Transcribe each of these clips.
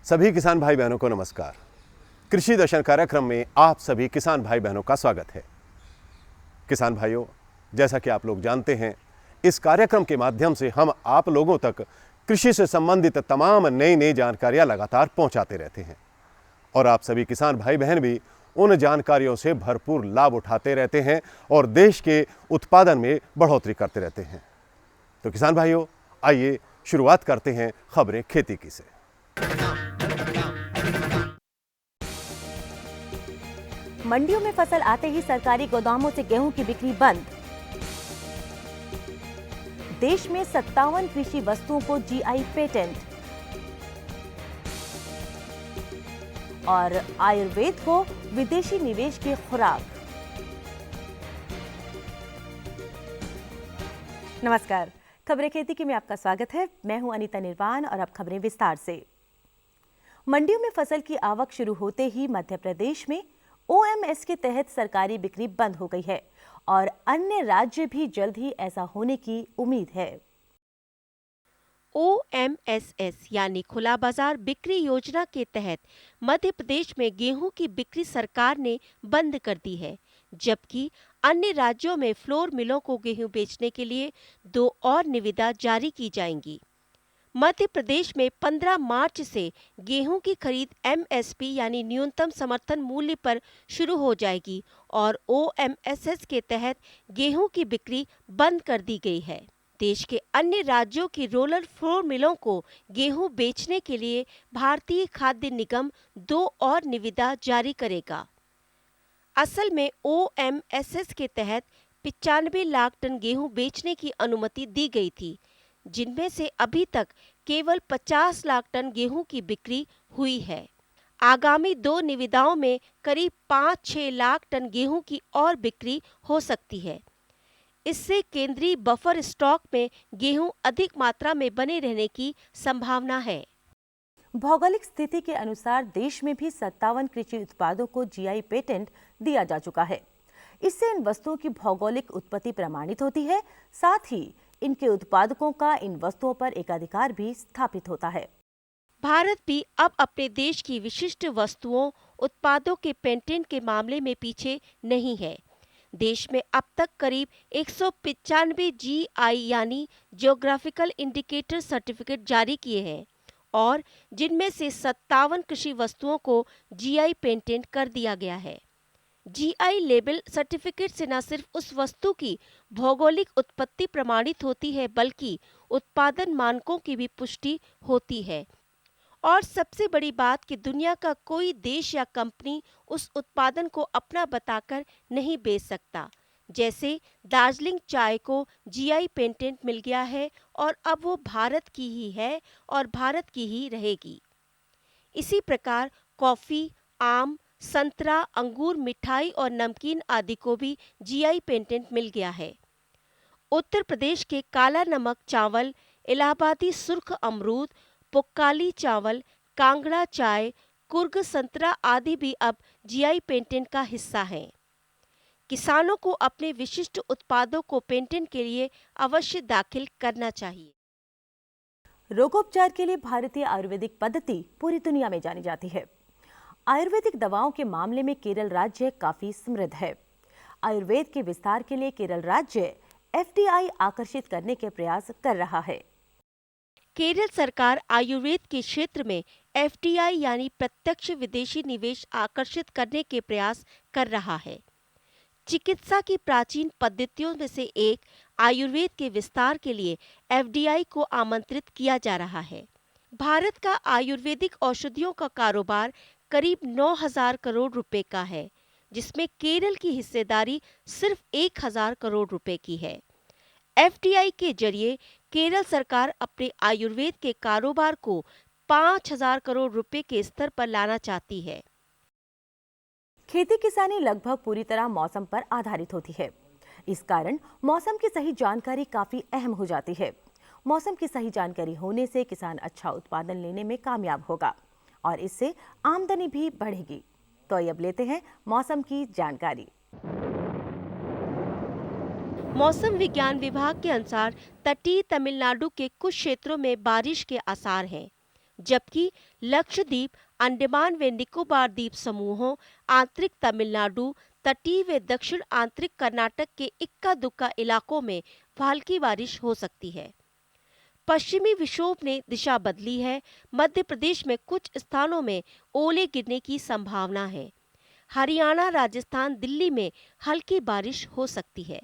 सभी किसान भाई बहनों को नमस्कार। कृषि दर्शन कार्यक्रम में आप सभी किसान भाई बहनों का स्वागत है। किसान भाइयों, जैसा कि आप लोग जानते हैं, इस कार्यक्रम के माध्यम से हम आप लोगों तक कृषि से संबंधित तमाम नई जानकारियां लगातार पहुंचाते रहते हैं और आप सभी किसान भाई बहन भी उन जानकारियों से भरपूर लाभ उठाते रहते हैं और देश के उत्पादन में बढ़ोतरी करते रहते हैं। तो किसान भाइयों, आइए शुरुआत करते हैं खबरें खेती की से। मंडियों में फसल आते ही सरकारी गोदामों से गेहूं की बिक्री बंद। देश में 57 कृषि वस्तुओं को जीआई पेटेंट और आयुर्वेद को विदेशी निवेश की खुराक। नमस्कार, खबरें खेती की में आपका स्वागत है। मैं हूं अनीता निर्वाण और अब खबरें विस्तार से। मंडियों में फसल की आवक शुरू होते ही मध्य प्रदेश में ओएमएस के तहत सरकारी बिक्री बंद हो गई है और अन्य राज्य भी जल्द ही ऐसा होने की उम्मीद है। ओएमएसएस यानी खुला बाजार बिक्री योजना के तहत मध्य प्रदेश में गेहूं की बिक्री सरकार ने बंद कर दी है, जबकि अन्य राज्यों में फ्लोर मिलों को गेहूं बेचने के लिए 2 और निविदा जारी की जाएंगी। मध्य प्रदेश में 15 मार्च से गेहूं की खरीद एमएसपी यानी न्यूनतम समर्थन मूल्य पर शुरू हो जाएगी और ओएमएसएस के तहत गेहूं की बिक्री बंद कर दी गई है। देश के अन्य राज्यों की रोलर फ्लोर मिलों को गेहूं बेचने के लिए भारतीय खाद्य निगम 2 और निविदा जारी करेगा। असल में ओएमएसएस के तहत 95 लाख टन गेहूं बेचने की अनुमति दी गई थी, जिनमें से अभी तक केवल 50 लाख टन गेहूं की बिक्री हुई है। आगामी 2 निविदाओं में करीब 5-6 लाख टन गेहूं की और बिक्री हो सकती है। इससे केंद्रीय बफर स्टॉक में गेहूं अधिक मात्रा में बने रहने की संभावना है। भौगोलिक स्थिति के अनुसार देश में भी 57 कृषि उत्पादों को जीआई पेटेंट दिया जा चुका है। इससे इन वस्तुओं की भौगोलिक उत्पत्ति प्रमाणित होती है, साथ ही इनके उत्पादकों का इन वस्तुओं पर एकाधिकार भी स्थापित होता है। भारत भी अब अपने देश की विशिष्ट वस्तुओं उत्पादों के पेटेंट के मामले में पीछे नहीं है। देश में अब तक करीब 195 जीआई यानी जियोग्राफिकल इंडिकेटर सर्टिफिकेट जारी किए हैं और जिनमें से 57 कृषि वस्तुओं को जीआई पेटेंट कर दिया गया है। जीआई लेबल सर्टिफिकेट से न सिर्फ उस वस्तु की भौगोलिक उत्पत्ति प्रमाणित होती है, बल्कि उत्पादन मानकों की भी पुष्टि होती है। और सबसे बड़ी बात कि दुनिया का कोई देश या कंपनी उस उत्पादन को अपना बताकर नहीं बेच सकता। जैसे दार्जिलिंग चाय को जीआई पेटेंट मिल गया है और अब वो भारत की ही है और भारत की ही रहेगी। इसी प्रकार कॉफी, आम, संतरा, अंगूर, मिठाई और नमकीन आदि को भी जीआई पेटेंट मिल गया है। उत्तर प्रदेश के काला नमक चावल, इलाहाबादी सुर्ख अमरूद, पुक्काली चावल, कांगड़ा चाय, कुर्ग संतरा आदि भी अब जीआई पेटेंट का हिस्सा हैं। किसानों को अपने विशिष्ट उत्पादों को पेटेंट के लिए अवश्य दाखिल करना चाहिए। रोगोपचार के लिए भारतीय आयुर्वेदिक पद्धति पूरी दुनिया में जानी जाती है। आयुर्वेदिक दवाओं के मामले में केरल राज्य काफी समृद्ध है। आयुर्वेद के विस्तार के लिए केरल राज्य एफडीआई आकर्षित करने के प्रयास कर रहा है। केरल सरकार आयुर्वेद के क्षेत्र में एफडीआई यानी प्रत्यक्ष विदेशी निवेश आकर्षित करने के प्रयास कर रहा है। चिकित्सा की प्राचीन पद्धतियों में से एक आयुर्वेद के विस्तार के लिए एफडीआई को आमंत्रित किया जा रहा है। भारत का आयुर्वेदिक औषधियों का कारोबार करीब 9,000 करोड़ रुपए का है, जिसमें केरल की हिस्सेदारी सिर्फ 1,000 करोड़ रुपए की है। एफडीआई के जरिए केरल सरकार अपने आयुर्वेद के कारोबार को 5,000 करोड़ रुपए के स्तर पर लाना चाहती है। खेती किसानी लगभग पूरी तरह मौसम पर आधारित होती है। इस कारण मौसम की सही जानकारी काफी अहम हो जाती है। मौसम की सही जानकारी होने से किसान अच्छा उत्पादन लेने में कामयाब होगा और इससे आमदनी भी बढ़ेगी। तो अब लेते हैं मौसम की जानकारी। मौसम विज्ञान विभाग के अनुसार तटीय तमिलनाडु के कुछ क्षेत्रों में बारिश के आसार हैं। जबकि लक्षद्वीप, अंडमान व निकोबार द्वीप समूहों, आंतरिक तमिलनाडु, तटीय व दक्षिण आंतरिक कर्नाटक के इक्का दुक्का इलाकों में हल्की बारिश हो सकती है। पश्चिमी विक्षोभ ने दिशा बदली है। मध्य प्रदेश में कुछ स्थानों में ओले गिरने की संभावना है। हरियाणा, राजस्थान, दिल्ली में हल्की बारिश हो सकती है।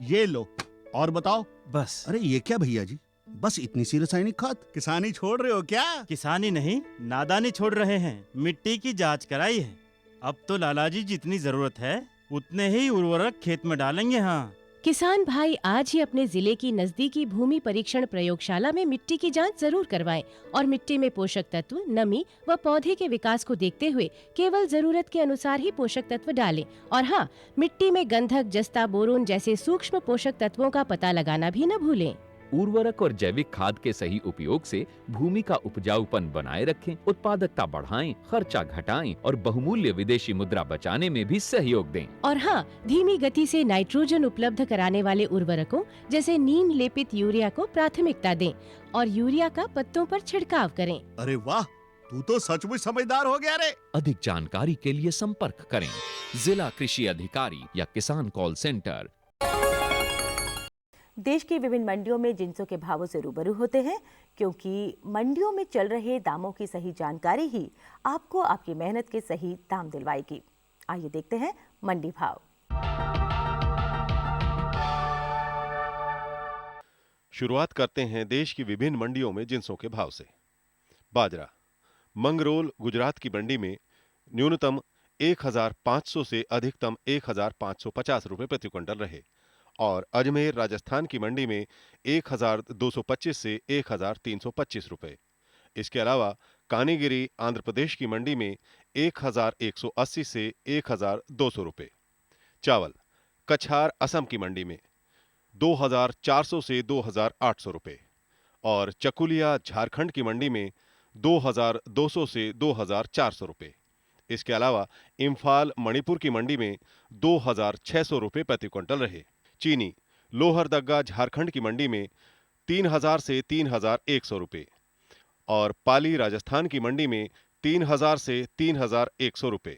ये लो और बताओ। बस। अरे ये क्या भैया जी, बस इतनी सी रासायनिक खाद? किसानी छोड़ रहे हो क्या? किसानी नहीं, नादानी छोड़ रहे हैं। मिट्टी की जांच कराई है। अब तो लालाजी जितनी जरूरत है उतने ही उर्वरक खेत में डालेंगे। हाँ, किसान भाई आज ही अपने जिले की नजदीकी भूमि परीक्षण प्रयोगशाला में मिट्टी की जांच जरूर करवाएं और मिट्टी में पोषक तत्व, नमी व पौधे के विकास को देखते हुए केवल जरूरत के अनुसार ही पोषक तत्व डालें। और हाँ, मिट्टी में गंधक, जस्ता, बोरोन जैसे सूक्ष्म पोषक तत्वों का पता लगाना भी न भूलें। उर्वरक और जैविक खाद के सही उपयोग से भूमि का उपजाऊपन बनाए रखें, उत्पादकता बढ़ाएं, खर्चा घटाएं और बहुमूल्य विदेशी मुद्रा बचाने में भी सहयोग दें। और हाँ, धीमी गति से नाइट्रोजन उपलब्ध कराने वाले उर्वरकों जैसे नीम लेपित यूरिया को प्राथमिकता दें और यूरिया का पत्तों पर छिड़काव करें। अरे वाह, तू तो सचमुच समझदार हो गया रे। अधिक जानकारी के लिए संपर्क करें जिला कृषि अधिकारी या किसान कॉल सेंटर। देश की विभिन्न मंडियों में जिंसों के भावों से रूबरू होते हैं, क्योंकि मंडियों में चल रहे दामों की सही जानकारी ही आपको आपकी मेहनत के सही दाम दिलवाएगी। आइए देखते हैं मंडी भाव। शुरुआत करते हैं देश की विभिन्न मंडियों में जिंसों के भाव से। बाजरा मंगरोल गुजरात की मंडी में न्यूनतम 1500 से अधिकतम 1550 रुपए प्रति क्विंटल रहे और अजमेर राजस्थान की मंडी में 1225 से 1325 रुपए। इसके अलावा कानीगिरी आंध्र प्रदेश की मंडी में 1180 से 1200 रुपए। चावल कछार असम की मंडी में 2400 से 2800 रुपए और चकुलिया झारखंड की मंडी में 2200 से 2400 रुपए। इसके अलावा इम्फाल मणिपुर की मंडी में 2600 रुपए प्रति क्विंटल रहे। चीनी लोहरदग्गा झारखंड की मंडी में 3000 से 3100 रुपए और पाली राजस्थान की मंडी में 3000 से 3100 रुपए।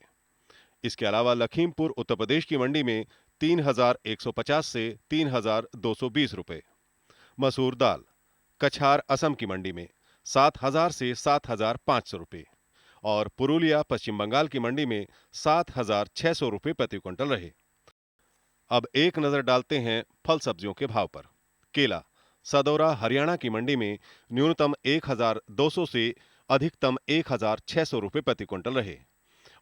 इसके अलावा लखीमपुर उत्तर प्रदेश की मंडी में 3150 से 3220 रुपए। मसूर दाल कछार असम की मंडी में 7000 से 7500 रुपए और पुरुलिया पश्चिम बंगाल की मंडी में 7600 रुपए प्रति क्विंटल रहे। अब एक नजर डालते हैं फल सब्जियों के भाव पर। केला सदौरा हरियाणा की मंडी में न्यूनतम 1200 से अधिकतम 1600 रुपए प्रति क्विंटल रहे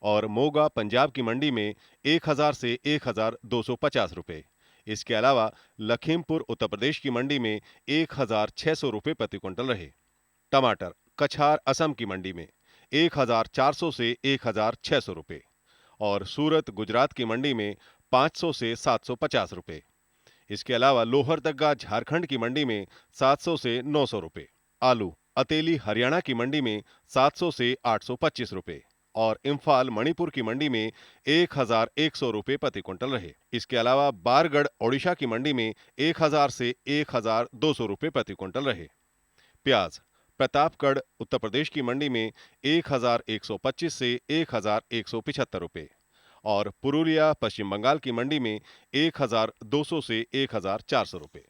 और मोगा पंजाब की मंडी में 1000 से 1250 रुपए। इसके अलावा लखीमपुर उत्तर प्रदेश की मंडी में 1600 रुपए प्रति क्विंटल रहे। टमाटर कछार असम की मंडी में 1400 से 1600 रुपए और सूरत गुजरात की मंडी में 500 से 750 रुपए। इसके अलावा लोहरदग्गा झारखंड की मंडी में 700 से 900 रुपए। आलू अतेली हरियाणा की मंडी में 700 से 825 रुपए और इम्फाल मणिपुर की मंडी में 1100 रुपए प्रति क्विंटल रहे। इसके अलावा बारगढ़ ओडिशा की मंडी में 1000 से 1200 रुपए प्रति क्विंटल रहे। प्याज प्रतापगढ़ उत्तर प्रदेश की मंडी में 1125 से 1175 रुपए और पुरुलिया पश्चिम बंगाल की मंडी में 1200 से 1400 रुपए।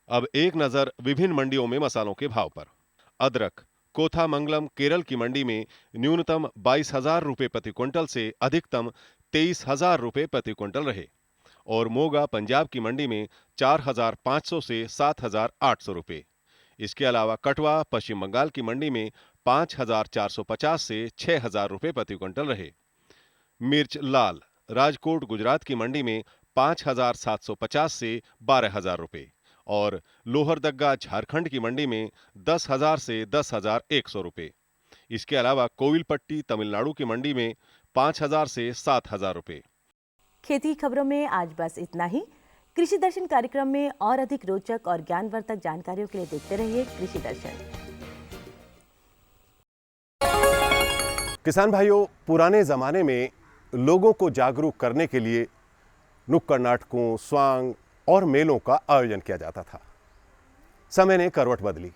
अब एक नजर विभिन्न मंडियों में मसालों के भाव पर। अदरक कोथामंगलम केरल की मंडी में न्यूनतम 22,000 रुपए प्रति क्विंटल से अधिकतम 23,000 रुपए प्रति क्विंटल रहे और मोगा पंजाब की मंडी में 4,500 से 7,800 रुपए। इसके अलावा कटवा पश्चिम बंगाल की मंडी में 5,450 से 6,000 रुपए प्रति क्विंटल रहे। मिर्च लाल राजकोट गुजरात की मंडी में 5,750 से 12,000 रुपए और लोहरदग्गा झारखंड की मंडी में 10,000 से 10,100 रुपए। इसके अलावा कोविलपट्टी तमिलनाडु की मंडी में 5,000 से 7,000 रुपए। खेती खबरों में आज बस इतना ही। कृषि दर्शन कार्यक्रम में और अधिक रोचक और ज्ञानवर्धक जानकारियों के लिए देखते रहिए कृषि दर्शन। किसान भाइयों, पुराने जमाने में लोगों को जागरूक करने के लिए नुक्कड़ नाटकों, स्वांग और मेलों का आयोजन किया जाता था। समय ने करवट बदली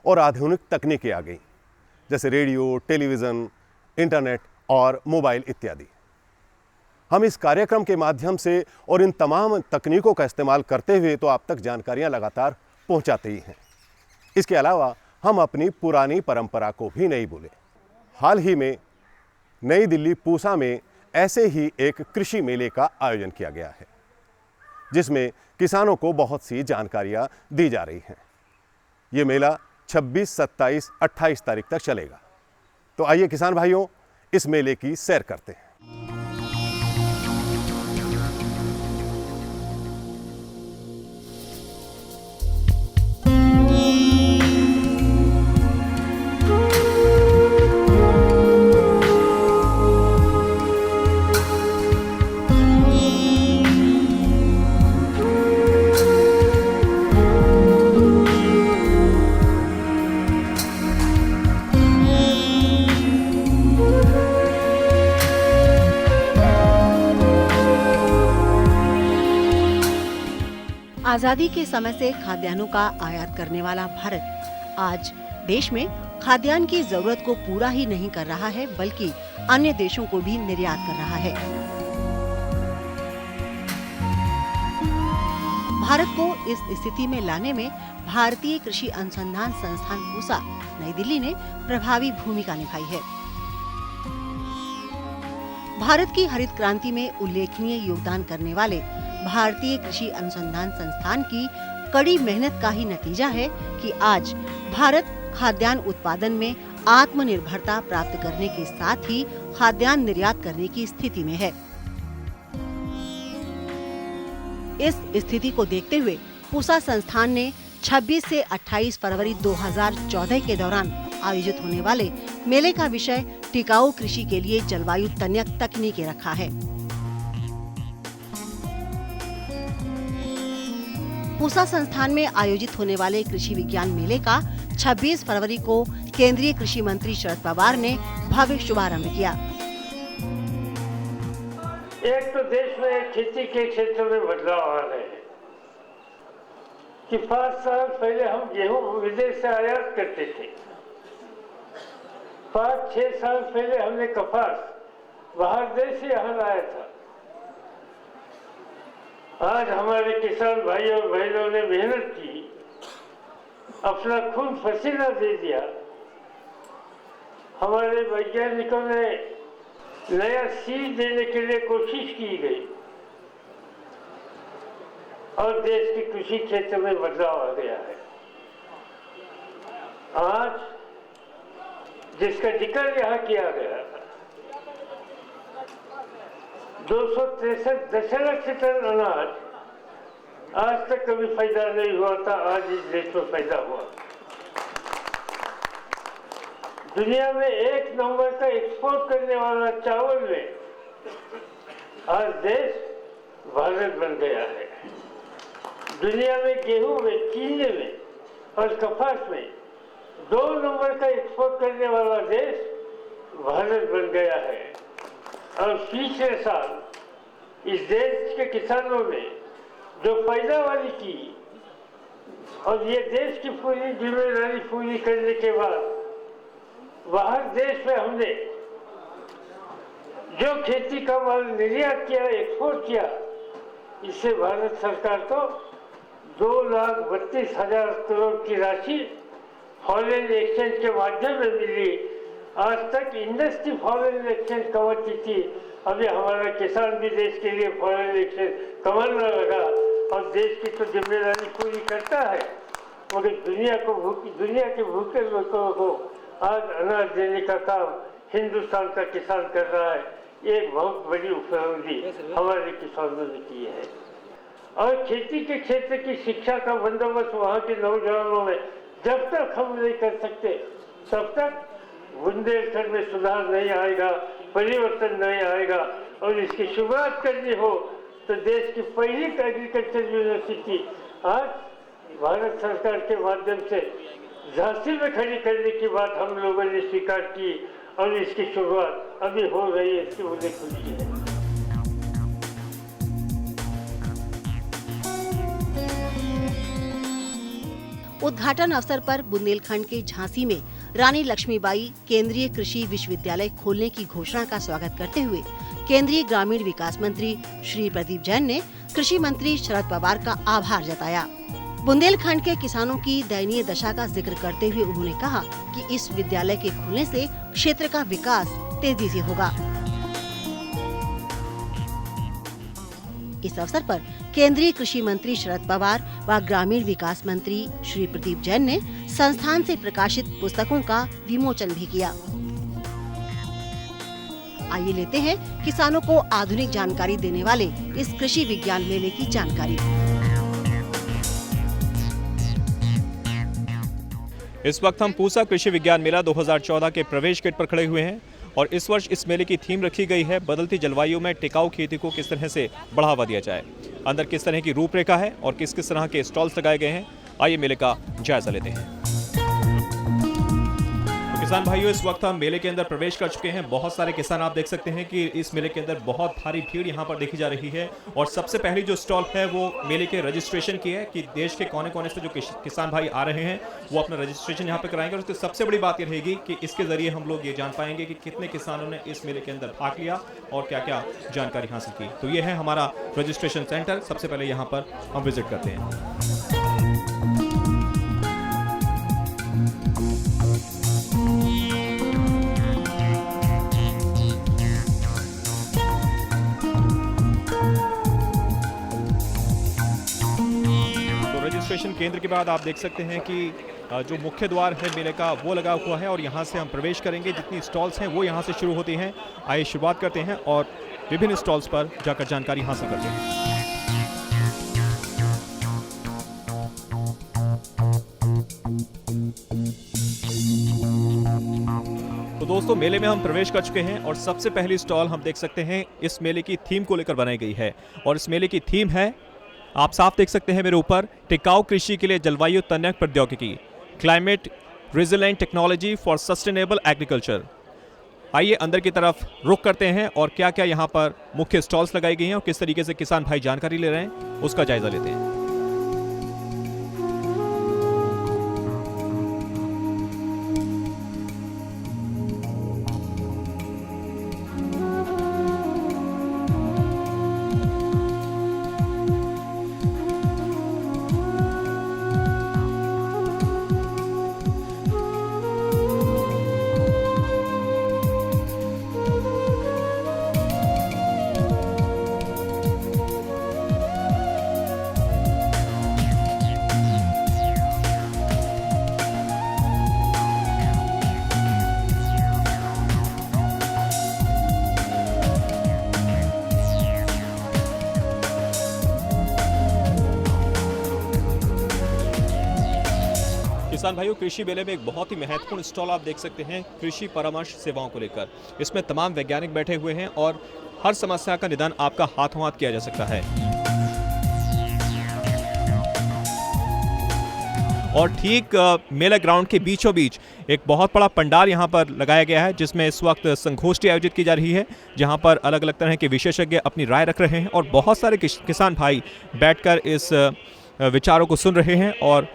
और आधुनिक तकनीकें आ गई, जैसे रेडियो, टेलीविज़न, इंटरनेट और मोबाइल इत्यादि। हम इस कार्यक्रम के माध्यम से और इन तमाम तकनीकों का इस्तेमाल करते हुए तो आप तक जानकारियां लगातार पहुंचाते ही हैं। इसके अलावा हम अपनी पुरानी परंपरा को भी नहीं भूले। हाल ही में नई दिल्ली पूसा में ऐसे ही एक कृषि मेले का आयोजन किया गया है, जिसमें किसानों को बहुत सी जानकारियां दी जा रही हैं। ये मेला 26, 27, 28 तारीख तक चलेगा। तो आइए किसान भाइयों, इस मेले की सैर करते हैं। आजादी के समय से खाद्यान्नों का आयात करने वाला भारत आज देश में खाद्यान्न की जरूरत को पूरा ही नहीं कर रहा है, बल्कि अन्य देशों को भी निर्यात कर रहा है। भारत को इस स्थिति में लाने में भारतीय कृषि अनुसंधान संस्थान पूसा नई दिल्ली ने प्रभावी भूमिका निभाई है। भारत की हरित क्रांति में उल्लेखनीय योगदान करने वाले भारतीय कृषि अनुसंधान संस्थान की कड़ी मेहनत का ही नतीजा है कि आज भारत खाद्यान्न उत्पादन में आत्मनिर्भरता प्राप्त करने के साथ ही खाद्यान्न निर्यात करने की स्थिति में है। इस स्थिति को देखते हुए पूसा संस्थान ने 26 से 28 फरवरी 2014 के दौरान आयोजित होने वाले मेले का विषय टिकाऊ कृषि के लिए जलवायु तन्यक तकनीकें रखा है। पूसा संस्थान में आयोजित होने वाले कृषि विज्ञान मेले का 26 फरवरी को केंद्रीय कृषि मंत्री शरद पवार ने भव्य शुभारंभ किया। एक तो देश में खेती के क्षेत्र में बदलाव आ रहे हैं कि 5 साल पहले हम गेहूं विदेश से आयात करते थे। 5-6 साल पहले हमने कपास बाहर देश से यहाँ लाया था। आज हमारे किसान भाई और बहनों ने मेहनत की, अपना खून पसीना दे दिया। हमारे वैज्ञानिकों ने नया सीड देने के लिए कोशिश की गई और देश के कृषि क्षेत्र में बदलाव आ गया है। आज जिसका जिक्र यहाँ किया गया, 263 दशलक्ष टन अनाज आज तक कभी पैदा नहीं हुआ था, आज इस देश में पैदा हुआ। दुनिया में 1 नंबर का एक्सपोर्ट करने वाला चावल में आज देश भारत बन गया है। दुनिया में गेहूं में, चीनी में और कपास में 2 नंबर का एक्सपोर्ट करने वाला देश भारत बन गया है। और पिछले साल इस देश के किसानों ने जो पैदावारी की और ये देश की पूरी जिम्मेदारी पूरी करने के बाद बाहर देश में हमने जो खेती का माल निर्यात किया, एक्सपोर्ट किया, इससे भारत सरकार को 2,32,000 करोड़ की राशि फॉरेन एक्सचेंज के माध्यम में मिली। आज तक इंडस्ट्री फॉरेन एक्सचेंज कमाती थी, अभी हमारा किसान भी देश के लिए फॉरेन एक्सचेंज कमाने लगा और देश की तो जिम्मेदारी पूरी करता है, मगर दुनिया के भूखे लोगों को आज अनाज देने का काम हिंदुस्तान का किसान कर रहा है। एक बहुत बड़ी उपलब्धि हमारे किसानों ने की है। और खेती के क्षेत्र की शिक्षा का बंदोबस्त वहाँ के नौजवानों में जब तक हम नहीं कर सकते तब तक बुंदेलखंड में सुधार नहीं आएगा, परिवर्तन नहीं आएगा। और इसकी शुरुआत करनी हो तो देश की पहली एग्रीकल्चर यूनिवर्सिटी आज भारत सरकार के माध्यम से झांसी में खड़ी करने की बात हम लोगों ने स्वीकार की और इसकी शुरुआत अभी हो रही है, इसकी मुझे खुशी है। उद्घाटन अवसर पर बुंदेलखंड के झांसी में रानी लक्ष्मीबाई केंद्रीय कृषि विश्वविद्यालय खोलने की घोषणा का स्वागत करते हुए केंद्रीय ग्रामीण विकास मंत्री श्री प्रदीप जैन ने कृषि मंत्री शरद पवार का आभार जताया। बुंदेलखंड के किसानों की दयनीय दशा का जिक्र करते हुए उन्होंने कहा कि इस विद्यालय के खुलने से क्षेत्र का विकास तेजी से होगा। इस अवसर पर केंद्रीय कृषि मंत्री शरद पवार व ग्रामीण विकास मंत्री श्री प्रदीप जैन ने संस्थान से प्रकाशित पुस्तकों का विमोचन भी किया। आइए लेते हैं किसानों को आधुनिक जानकारी देने वाले इस कृषि विज्ञान मेले की जानकारी। इस वक्त हम पूसा कृषि विज्ञान मेला 2014 के प्रवेश गेट पर खड़े हुए हैं और इस वर्ष इस मेले की थीम रखी गई है बदलती जलवायु में टिकाऊ खेती को किस तरह से बढ़ावा दिया जाए। अंदर किस तरह की रूपरेखा है और किस किस तरह के स्टॉल्स लगाए गए हैं, आइए मेले का जायजा लेते हैं। किसान भाइयों, इस वक्त हम मेले के अंदर प्रवेश कर चुके हैं। बहुत सारे किसान, आप देख सकते हैं कि इस मेले के अंदर बहुत भारी भीड़ यहाँ पर देखी जा रही है। और सबसे पहली जो स्टॉल है वो मेले के रजिस्ट्रेशन की है कि देश के कोने कोने से जो किसान भाई आ रहे हैं वो अपना रजिस्ट्रेशन यहाँ पे कराएंगे। और उसकी सबसे बड़ी बात ये रहेगी कि इसके जरिए हम लोग ये जान पाएंगे कि कितने किसानों ने इस मेले के अंदर भाग लिया और क्या क्या जानकारी हासिल की। तो ये है हमारा रजिस्ट्रेशन सेंटर। सबसे पहले यहाँ पर हम विजिट करते हैं। रजिस्ट्रेशन केंद्र के बाद आप देख सकते हैं कि जो मुख्य द्वार है मेले का वो लगा हुआ है और यहाँ से हम प्रवेश करेंगे। जितनी स्टॉल्स हैं वो यहाँ से शुरू होती हैं। आइए शुरुआत करते हैं और विभिन्न स्टॉल्स पर जाकर जानकारी हासिल करते हैं। तो दोस्तों, मेले में हम प्रवेश कर चुके हैं और सबसे पहली स्टॉल हम देख सकते हैं इस मेले की थीम को लेकर बनाई गई है। और इस मेले की थीम है, आप साफ देख सकते हैं मेरे ऊपर, टिकाऊ कृषि के लिए जलवायु तन्यक प्रौद्योगिकी, climate resilient technology for sustainable agriculture. आइए अंदर की तरफ रुख करते हैं और क्या क्या यहाँ पर मुख्य स्टॉल्स लगाई गई हैं और किस तरीके से किसान भाई जानकारी ले रहे हैं उसका जायजा लेते हैं। किसान भाइयों, कृषि मेले में एक बहुत ही महत्वपूर्ण स्टॉल आप देख सकते हैं कृषि परामर्श सेवाओं को लेकर। इसमें तमाम वैज्ञानिक बैठे हुए हैं और हर समस्या का निदान आपका हाथों हाथ किया जा सकता है। और ठीक मेला ग्राउंड के बीचों बीच एक बहुत बड़ा पंडाल यहाँ पर लगाया गया है जिसमें इस वक्त संगोष्ठी आयोजित की जा रही है, जहाँ पर अलग अलग तरह के विशेषज्ञ अपनी राय रख रहे हैं और बहुत सारे किसान भाई बैठकर इस विचारों को सुन रहे हैं और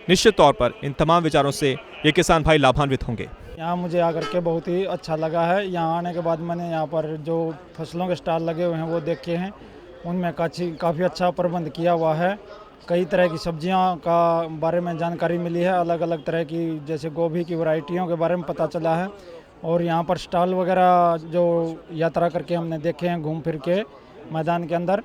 निश्चित तौर पर इन तमाम विचारों से ये किसान भाई लाभान्वित होंगे। यहाँ मुझे आकर के बहुत ही अच्छा लगा है। यहाँ आने के बाद मैंने यहाँ पर जो फसलों के स्टॉल लगे हुए हैं वो देखे हैं, उनमें काफ़ी अच्छा प्रबंध किया हुआ है। कई तरह की सब्जियों का बारे में जानकारी मिली है, अलग अलग तरह की, जैसे गोभी की वैरायटियों के बारे में पता चला है। और यहाँ पर स्टॉल वगैरह जो यात्रा करके हमने देखे हैं घूम फिर के मैदान के अंदर,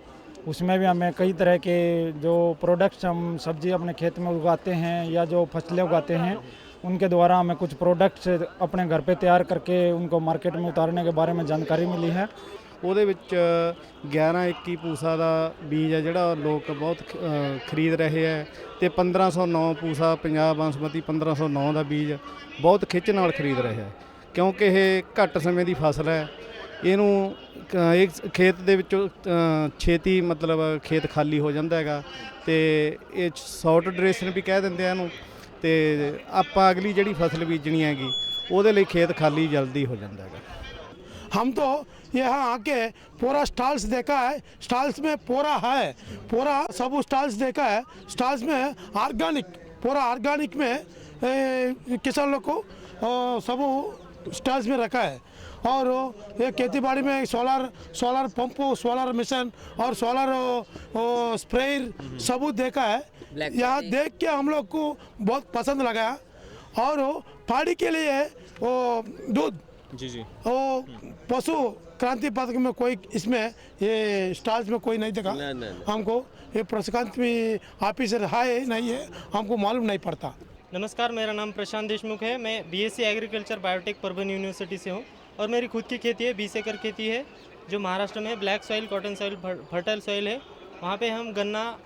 उसमें भी हमें कई तरह के जो प्रोडक्ट्स हम सब्जी अपने खेत में उगाते हैं या जो फसलें उगाते हैं उनके द्वारा हमें कुछ प्रोडक्ट्स अपने घर पे तैयार करके उनको मार्केट में उतारने के बारे में जानकारी मिली है। ਉਹਦੇ ਵਿੱਚ 11-21 ਪੂਸਾ ਦਾ ਬੀਜ ਹੈ ਜਿਹੜਾ ਲੋਕ ਬਹੁਤ ਖਰੀਦ ਰਹੇ ਹੈ ਤੇ 1509 ਪੂਸਾ ਪੰਜਾਬ ਬਾਸਮਤੀ 1509 ਦਾ ਬੀਜ ਬਹੁਤ ਖਿੱਚ ਨਾਲ ਖਰੀਦ ਰਹੇ ਹੈ ਕਿਉਂਕਿ ਇਹ ਘੱਟ ਸਮੇਂ ਦੀ ਫਸਲ ਹੈ। ਇਹਨੂੰ ਇੱਕ ਖੇਤ ਦੇ ਵਿੱਚੋਂ ਛੇਤੀ ਮਤਲਬ ਖੇਤ ਖਾਲੀ ਹੋ ਜਾਂਦਾ ਹੈਗਾ ਤੇ ਇਹ ਸ਼ਾਰਟ ਡਿਊਰੇਸ਼ਨ ਵੀ ਕਹਿ ਦਿੰਦੇ ਆ ਇਹਨੂੰ ਤੇ ਆਪਾਂ ਅਗਲੀ ਜਿਹੜੀ ਫਸਲ ਬੀਜਣੀ ਹੈਗੀ ਉਹਦੇ ਲਈ ਖੇਤ ਖਾਲੀ ਜਲਦੀ ਹੋ ਜਾਂਦਾ ਹੈਗਾ। हम तो यहाँ आके पूरा स्टॉल्स देखा है, स्टॉल्स में पूरा है, पूरा सब स्टॉल्स देखा है। स्टॉल्स में ऑर्गेनिक पूरा ऑर्गेनिक में किसान लोग को सब स्टॉल्स में रखा है। और ये खेती बाड़ी में सोलर पंप, सोलर मिशन और सोलर स्प्रेयर सब देखा है। यहाँ देख के हम लोग को बहुत पसंद लगा। और पाड़ी के लिए वो दूध जी वो पशु क्रांति पथक में कोई इसमें ये स्टॉल्स में कोई नहीं देखा। हमको ये प्रशांत में ऑफिसर है नहीं है, हमको मालूम नहीं पड़ता। नमस्कार, मेरा नाम प्रशांत देशमुख है। मैं BSc agriculture biotech Parbhani university से हूँ और मेरी खुद की खेती है, 20 एकड़ खेती है जो महाराष्ट्र में black soil, cotton soil, fertile soil है। वहाँ पे हम गन्ना,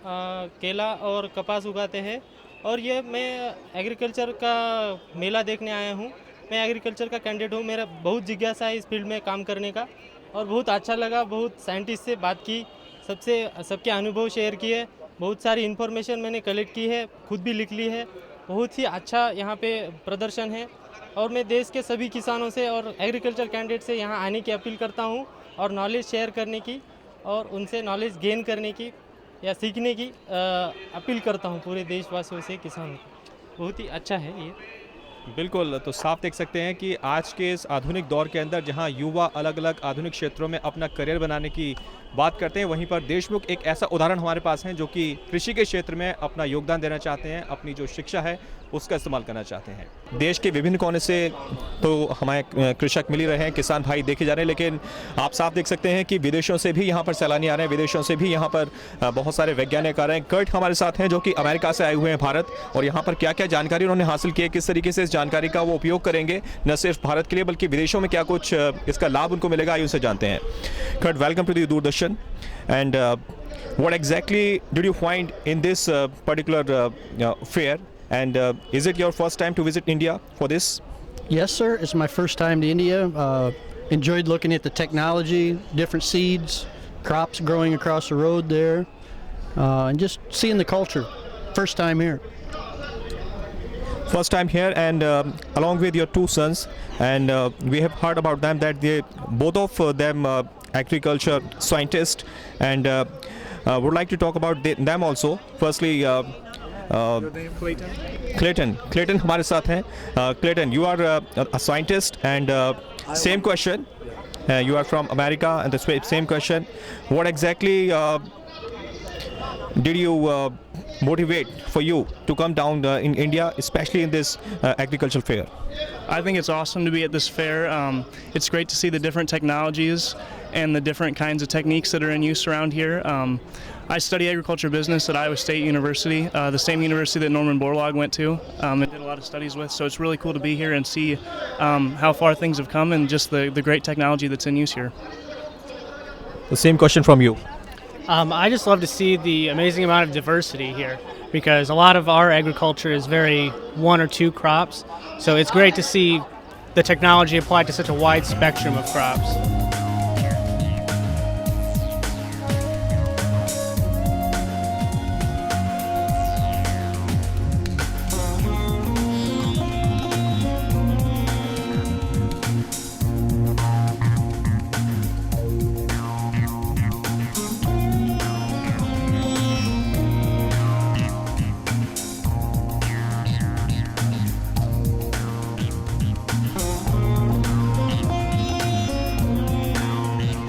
केला और कपास उगाते हैं। और ये मैं एग्रीकल्चर का मेला देखने आया हूँ। मैं एग्रीकल्चर का कैंडिडेट हूँ। मेरा बहुत जिज्ञासा है इस फील्ड में काम करने का और बहुत अच्छा लगा। बहुत साइंटिस्ट से बात की, सबके अनुभव शेयर किए, बहुत सारी इन्फॉर्मेशन मैंने कलेक्ट की है, खुद भी लिख ली है। बहुत ही अच्छा यहाँ पे प्रदर्शन है और मैं देश के सभी किसानों से और एग्रीकल्चर कैंडिडेट से यहाँ आने की अपील करता हूँ और नॉलेज शेयर करने की और उनसे नॉलेज गेन करने की या सीखने की अपील करता हूँ पूरे देशवासियों से, किसानों को। बहुत ही अच्छा है ये। बिल्कुल, तो साफ देख सकते हैं कि आज के इस आधुनिक दौर के अंदर जहां युवा अलग अलग आधुनिक क्षेत्रों में अपना करियर बनाने की बात करते हैं, वहीं पर देशमुख एक ऐसा उदाहरण हमारे पास है जो कि कृषि के क्षेत्र में अपना योगदान देना चाहते हैं, अपनी जो शिक्षा है उसका इस्तेमाल करना चाहते हैं। देश के विभिन्न कोने से तो हमारे कृषक मिल ही रहे हैं, किसान भाई देखे जा रहे हैं, लेकिन आप साफ देख सकते हैं कि विदेशों से भी यहाँ पर सैलानी आ रहे हैं, विदेशों से भी यहाँ पर बहुत सारे वैज्ञानिक आ रहे हैं। कर्ट हमारे साथ हैं जो कि अमेरिका से आए हुए हैं भारत, और यहाँ पर क्या क्या जानकारी उन्होंने हासिल की है, किस तरीके से इस जानकारी का वो उपयोग करेंगे न सिर्फ भारत के लिए बल्कि विदेशों में क्या कुछ इसका लाभ उनको मिलेगा, आइए उनसे जानते हैं। Kurt, welcome to the Doordarshan. एंड what exactly did you find in this particular fair, and is it your first time to visit India for this? Yes, sir. It's my first time to India. Enjoyed looking at the technology, different seeds, crops growing across the road there, and just seeing the culture. First time here. First time here, and along with your two sons, and we have heard about them that they both of them agriculture scientists, and would like to talk about them also. Firstly, Clayton हमारे साथ हैं। Clayton, you are a scientist, and same question. You are from America, and the same question. What exactly did you motivate for you to come down in India, especially in this agricultural fair? I think it's awesome to be at this fair. It's great to see the different technologies and the different kinds of techniques that are in use around here. I study agriculture business at Iowa State University, the same university that Norman Borlaug went to and did a lot of studies with. So it's really cool to be here and see how far things have come and just the great technology that's in use here. The same question from you. I just love to see the amazing amount of diversity here, because a lot of our agriculture is very one or two crops. So it's great to see the technology applied to such a wide spectrum of crops.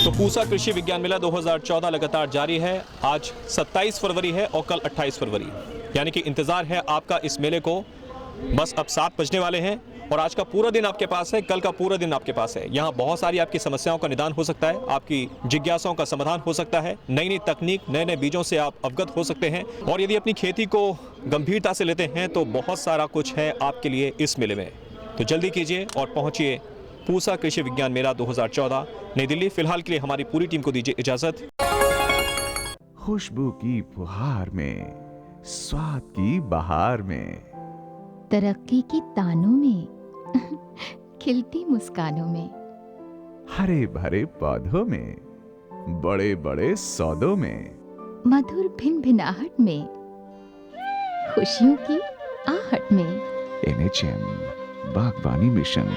तो पूसा कृषि विज्ञान मेला 2014 लगातार जारी है। आज 27 फरवरी है और कल 28 फरवरी, यानी कि इंतजार है आपका इस मेले को। बस अब 7 बजने वाले हैं और आज का पूरा दिन आपके पास है, कल का पूरा दिन आपके पास है। यहाँ बहुत सारी आपकी समस्याओं का निदान हो सकता है, आपकी जिज्ञासाओं का समाधान हो सकता है, नई नई तकनीक, नए नए बीजों से आप अवगत हो सकते हैं, और यदि अपनी खेती को गंभीरता से लेते हैं तो बहुत सारा कुछ है आपके लिए इस मेले में। तो जल्दी कीजिए और पहुंचिए पूसा कृषि विज्ञान मेला 2014 नई दिल्ली। फिलहाल के लिए हमारी पूरी टीम को दीजिए इजाजत। खुशबू की फुहार में, स्वाद की बहार में, तरक्की की तानों में, खिलती मुस्कानों में, हरे भरे पौधों में, बड़े बड़े सौदों में, मधुर भिनभिनाहट में, खुशियों की आहट में। NHM बागवानी मिशन,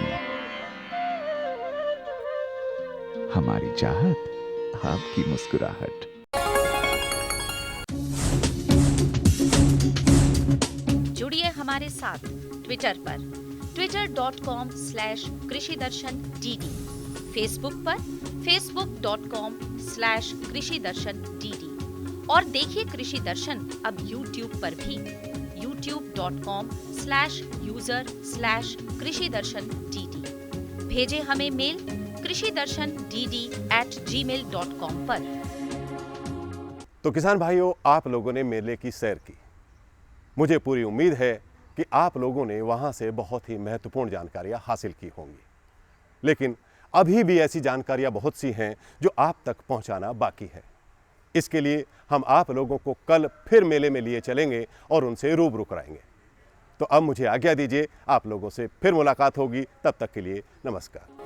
हमारी चाहत, आपकी मुस्कुराहट। जुड़िए हमारे साथ ट्विटर पर twitter.com/कृषिदर्शन-dd, फेसबुक पर facebook.com/कृषिदर्शन-dd और देखिए कृषि दर्शन अब YouTube पर भी youtube.com/user/कृषिदर्शन-dd। भेजें हमें मेल कृषिदर्शन-dd@gmail.com पर। तो किसान भाइयों, आप लोगों ने मेले की सैर की। मुझे पूरी उम्मीद है कि आप लोगों ने वहां से बहुत ही महत्वपूर्ण जानकारियां हासिल की होंगी, लेकिन अभी भी ऐसी जानकारियां बहुत सी हैं जो आप तक पहुंचाना बाकी है। इसके लिए हम आप लोगों को कल फिर मेले में लिए चलेंगे और उनसे रूबरू कराएंगे। तो अब मुझे आज्ञा दीजिए, आप लोगों से फिर मुलाकात होगी। तब तक के लिए नमस्कार।